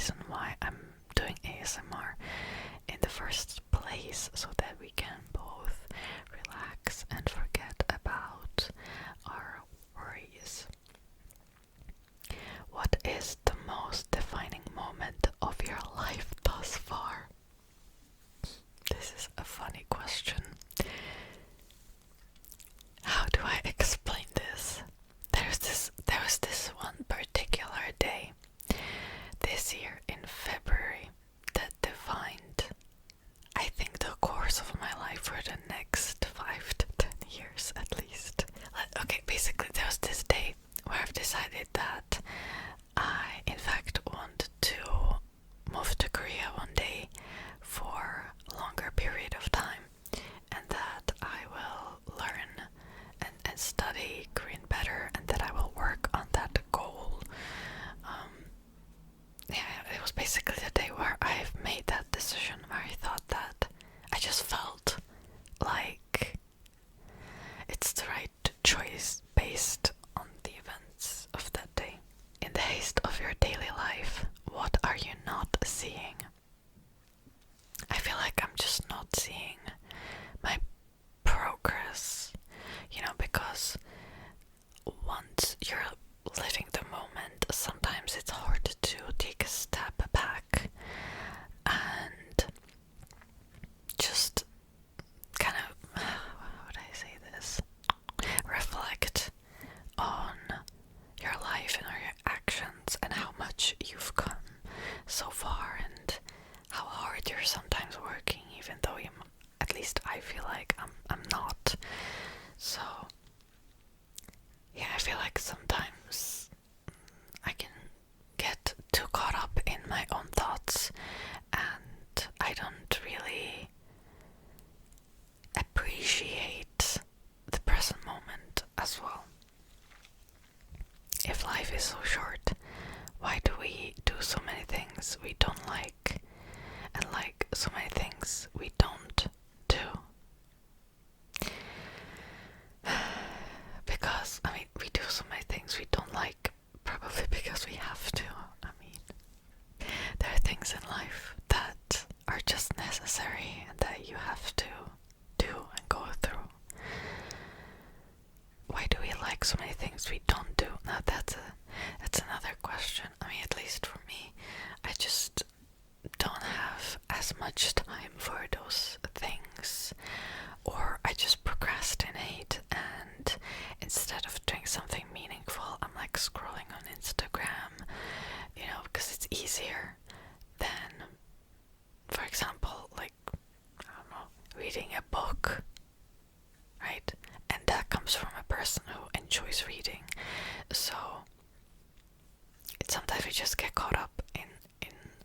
reason why I'm doing ASMR in the first place, so that we can both relax and forget about our worries. What is the most defining moment of your life thus far? This is a funny question. How do I explain this? There was this one particular day this year in February that defined, I think, the course of my life for the next 5 to 10 years at least. Okay, basically there was this day where I've decided that I in fact want to move to Korea one day for a longer period of time, and that I will learn and study Korean better, and that I will work on that goal. It was basically the day where I've made that decision, where I thought that I just felt like it's the right choice based on the events of that day. In the haste of your daily life, what are you not seeing? I feel like I'm just not seeing my progress, because once you're living the moment, sometimes it's hard to take a step back and just kind of, how would I say this, reflect on your life and your actions and how much you've come so far and how hard you're sometimes working, even though at least I feel like I'm not. So yeah, I feel like sometimes I can get too caught up in my own thoughts, and I don't really appreciate the present moment as well. If life is so short, why do we do so many things we don't like, and like so many things we don't do? Because, we do so many things we don't like, probably because we have to. There are things in life that are just necessary and that you have to do and go through. Why do we like so many things we don't do? Now that's another question. At least for me, I just don't have as much time for those things, or I just procrastinate, and instead of doing something meaningful, I'm like scrolling on Instagram, because it's easier than, for example, like, I don't know, reading a book, right? And that comes from a person who enjoys reading. So sometimes we just get caught up in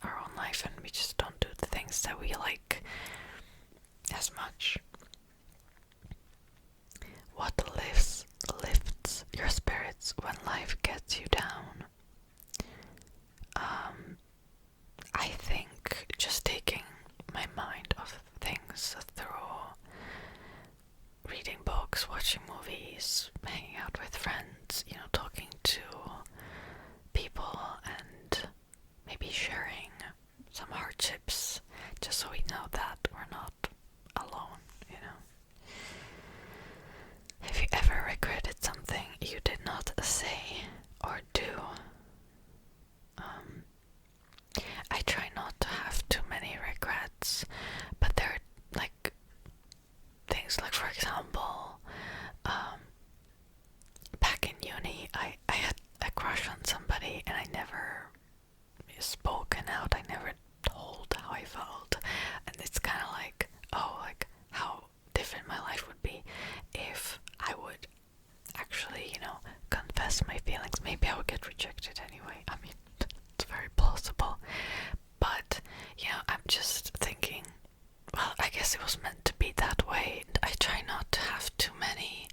our own life, and we just don't do the things that we like as much. What lifts your spirits when life gets you down? I think just taking my mind off things through reading books, watching movies, hanging out with friends, talking to people, and maybe sharing some hardships, just so we know that we're not alone, Have you ever regretted something you did not say or do? I try not to have too many regrets, but there are like things like, for example, back in uni, I had a crush on somebody, and I never spoken out. I never told how I felt, and it's kind of like, how different my life would be if I would actually, confess my feelings. Maybe I would get rejected anyway. It's very plausible, but I'm just thinking, well, I guess it was meant to be that way. I try not to have too many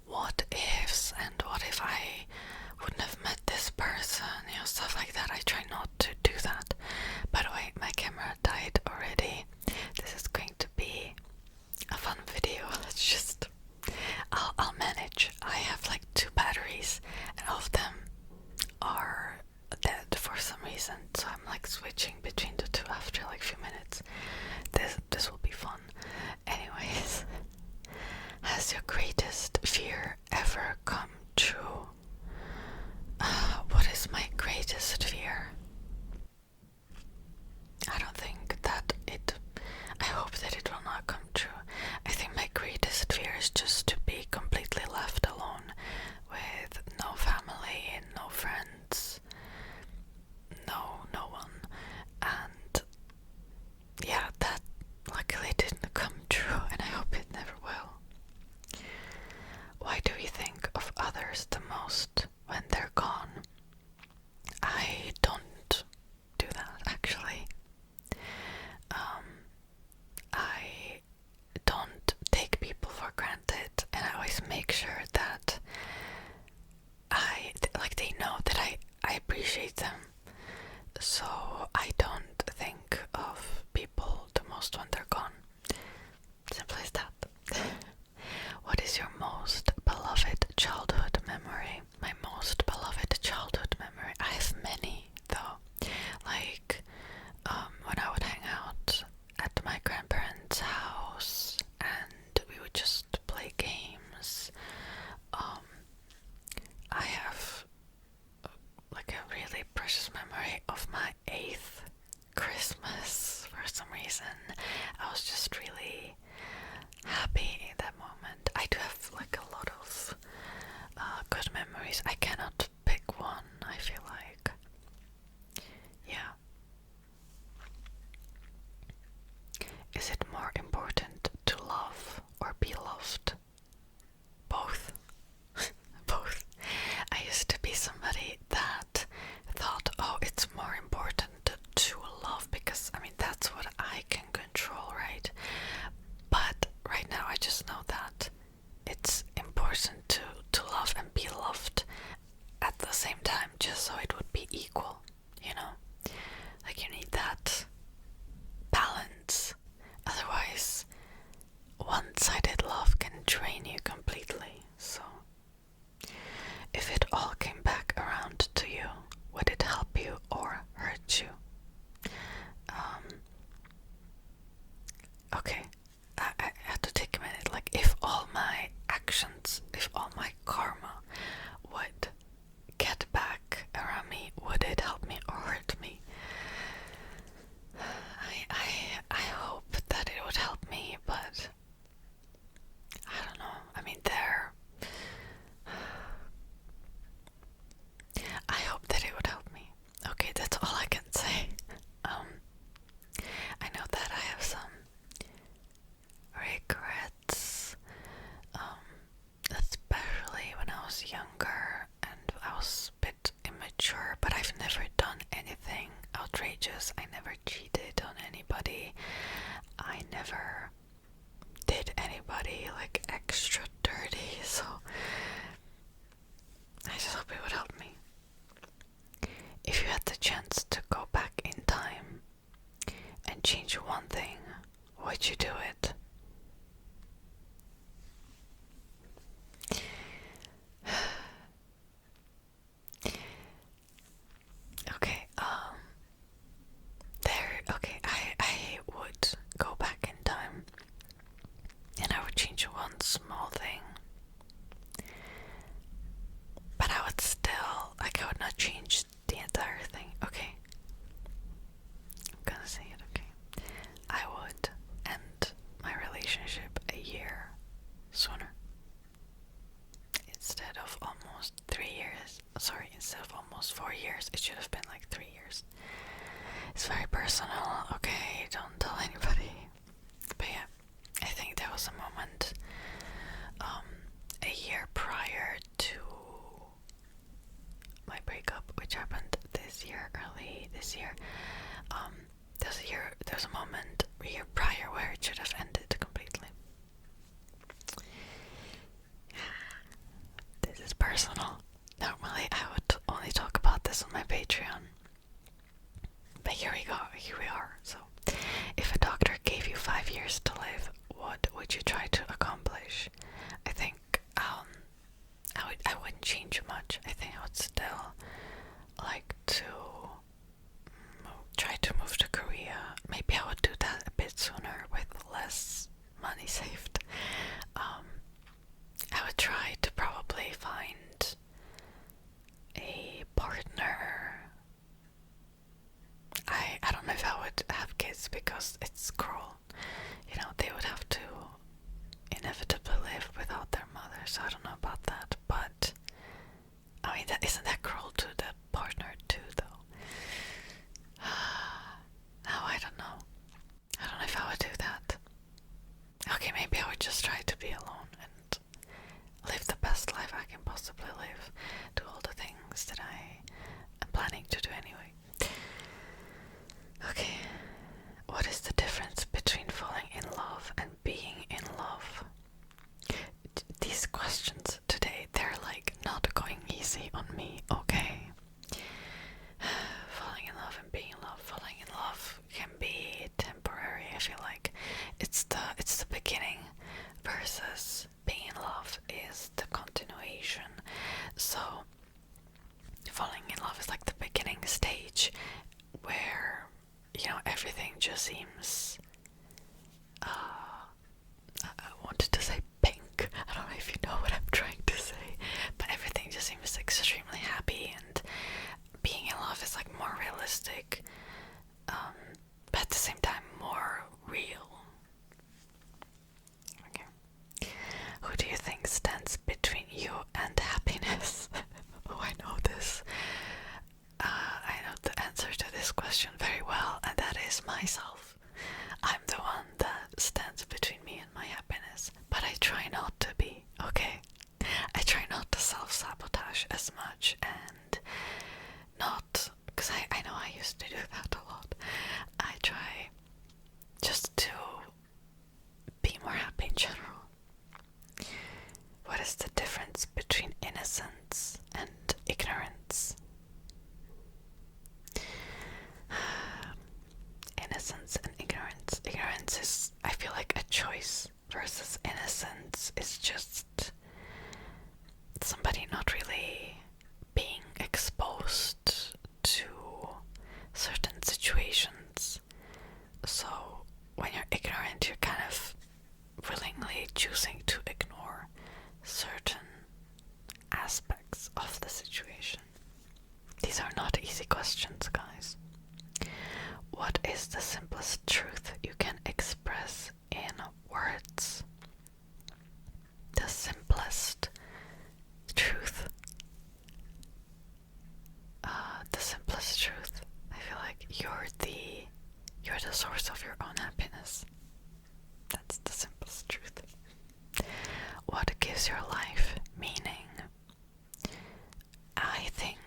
what ifs, and what if I wouldn't have met this person, stuff like that. I try not to do that. By the way, my camera died already. This is going to be a fun video. I'll manage. I have like 2 batteries, and all of them are dead for some reason. reason, so I'm like switching between the two after like a few minutes. This will be fun. Anyways, has your greatest fear ever come true? What is my greatest fear? I don't think that I hope that it will not come true. I think my greatest fear is just to be completely left alone with no family, no friends, no one. And yeah, that luckily didn't come true, and I hope it never will. Why do we think of others the most when they're gone? I don't do that, actually. I don't take people for granted, and I always make sure that they know that I appreciate them. So I don't think of people the most when they're gone. Simple as that. What is your most beloved childhood memory? My most beloved childhood memory? I have many, though. Like, when I would hang out at my grandparents' house and we would just play games. I have like a really precious memory of my 8th Christmas. For some reason, I was just really happy in that moment. I do have like a lot of good memories. I cannot pick one, I feel like. Yeah. Is it more important to love or be loved? Both. Both. I used to be somebody that thought, oh, it's more important to love because, I mean, that's what I can control, right? But right now I just know that it's important to love and be loved at the same time, just so it would be equal, you know? Like, you need that balance. Otherwise, one-sided love can drain you completely. So, if it all came back around to you, would it help you or hurt you? Okay, I had to take a minute. Like, if all my actions, if all my karma would get back around me, would it help me or hurt me? I hope that it would help me, but I don't know. I mean, I hope that it would help me. Okay, that's all I can say. I know that I have some regrets, especially when I was younger and I was a bit immature, but I've never done anything outrageous. I never cheated on anybody. I never did anybody like extra dirty, so I just hope it would help me. If you had the chance to go back in time and change one thing, would you do it? I would go back in time and I would change one small thing. But I would still, I would not change the entire thing. Okay. I'm gonna say it, okay. I would end my relationship a year sooner. Instead of almost 3 years. Sorry, instead of almost 4 years, it should have been like 3 years. It's very personal, okay? Don't tell anybody. But yeah, I think there was a moment a year prior to my breakup, which happened early this year. There's a moment a year prior where it should have ended completely. This is personal. Normally I would only talk about this on my Patreon. But here we go, here we are. So, if a doctor gave you 5 years to live, what would you try to accomplish? I think I wouldn't change much. I think I would still like to sooner with less money saved. I would try to probably find a partner. I don't know if I would have kids because it's cruel. You know, they would have to inevitably live without their mother, so I don't know about that. But I mean, isn't that cruel to the partner too, though? No, I don't know. I don't know if I would do that. Okay, maybe I would just try to be alone and live the best life I can possibly live. Do all the things that I am planning to do anyway. Okay, what is the difference between falling in love and being in love? These questions today, they're like not going easy on me, okay? Falling in love and being in love. Falling in love can be temporary, I feel like. It's the beginning, versus being in love is the continuation. So falling in love is like the beginning stage where, you know, everything just seems I wanted to say pink. I don't know if you know what I'm trying to say, but everything just seems extremely happy, and being in love is like more realistic, but at the same time more real. Okay. Who do you think stands between you and happiness? Oh, I know this. I know the answer to this question very well, and that is myself. I'm the one that stands between me and my happiness, but I try not to be, okay? I try not to self-sabotage as much, and not, because I know I used to do that a lot. I try just to be more happy in general. What is the difference between innocence and ignorance? Innocence and ignorance. Ignorance is, I feel like, a choice, versus innocence is just somebody not really being exposed to certain situations. So when you're ignorant, you're kind of willingly choosing to ignore certain aspects of the situation. These are not easy questions, guys. What is the simplest truth you can express in words? The simplest truth. The simplest truth. I feel like you're the source of your own happiness. That's the simplest truth. What gives your life meaning? I think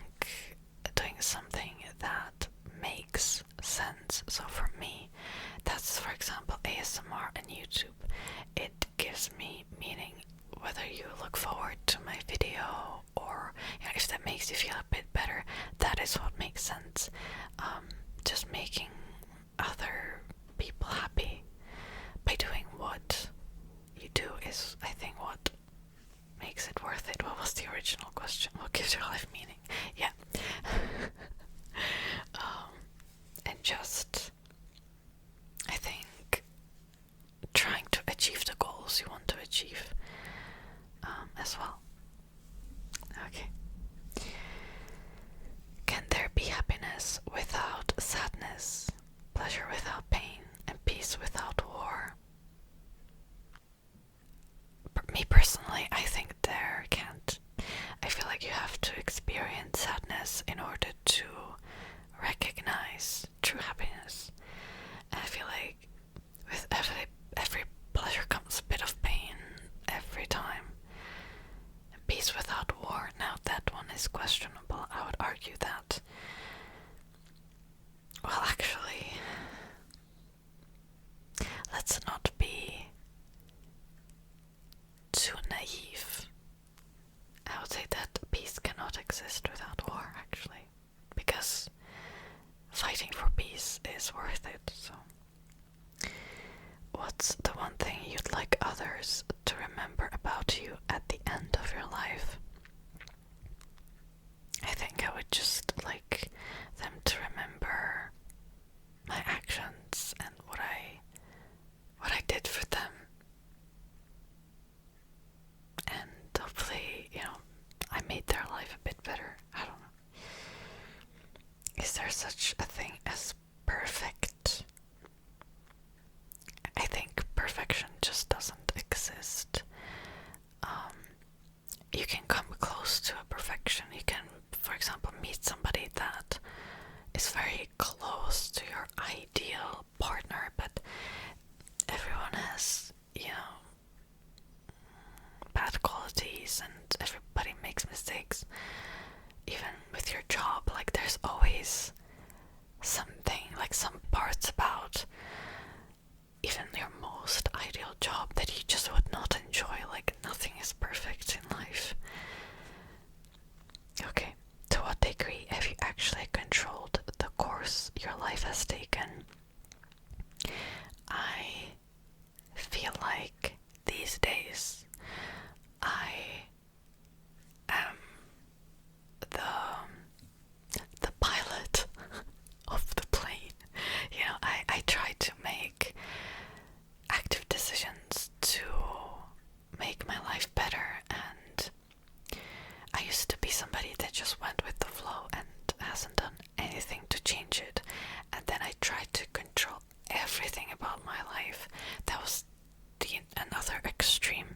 doing something that makes sense. So for me, that's, for example, ASMR and YouTube. It gives me meaning, whether you look forward to my video or, you know, if that makes you feel a bit better, that is what makes sense. Just making other people happy by doing what you do is, I think, what makes it worth it. What was the original question? What gives your life meaning? Yeah. And just, I think, trying to achieve the goals you want to achieve as well. Okay. Can there be happiness without sadness, pleasure without pain, and peace without war? Me personally, I think there can't. I feel like you have to experience sadness in order to recognize true happiness. And I feel like with every pleasure comes a bit of pain every time. And peace without war, now that one is questionable. I would argue that, well, actually, let's not be too naive. I would say that peace cannot exist without war, actually, because fighting for peace is worth it. So, what's the one thing you'd like others to remember about you at the end of your life? I think I would just like them to remember my actions and what I is there such a thing as perfect? I think perfection just doesn't exist. You can come close to a perfection. You can, for example, meet somebody that is very close to your ideal partner, but everyone has, bad qualities and everybody makes mistakes. Even with your job, like there's always something, like some parts about even your most ideal job that you just would not enjoy. Like nothing is perfect in life. Okay, to what degree have you actually controlled the course your life has taken? I feel like these days I am the pilot of the plane. I try to make active decisions to make my life better, and I used to be somebody that just went with the flow and hasn't done anything to change it, and then I tried to control everything about my life. That was another extreme.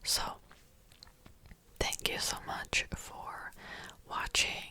So, thank you so much for watching.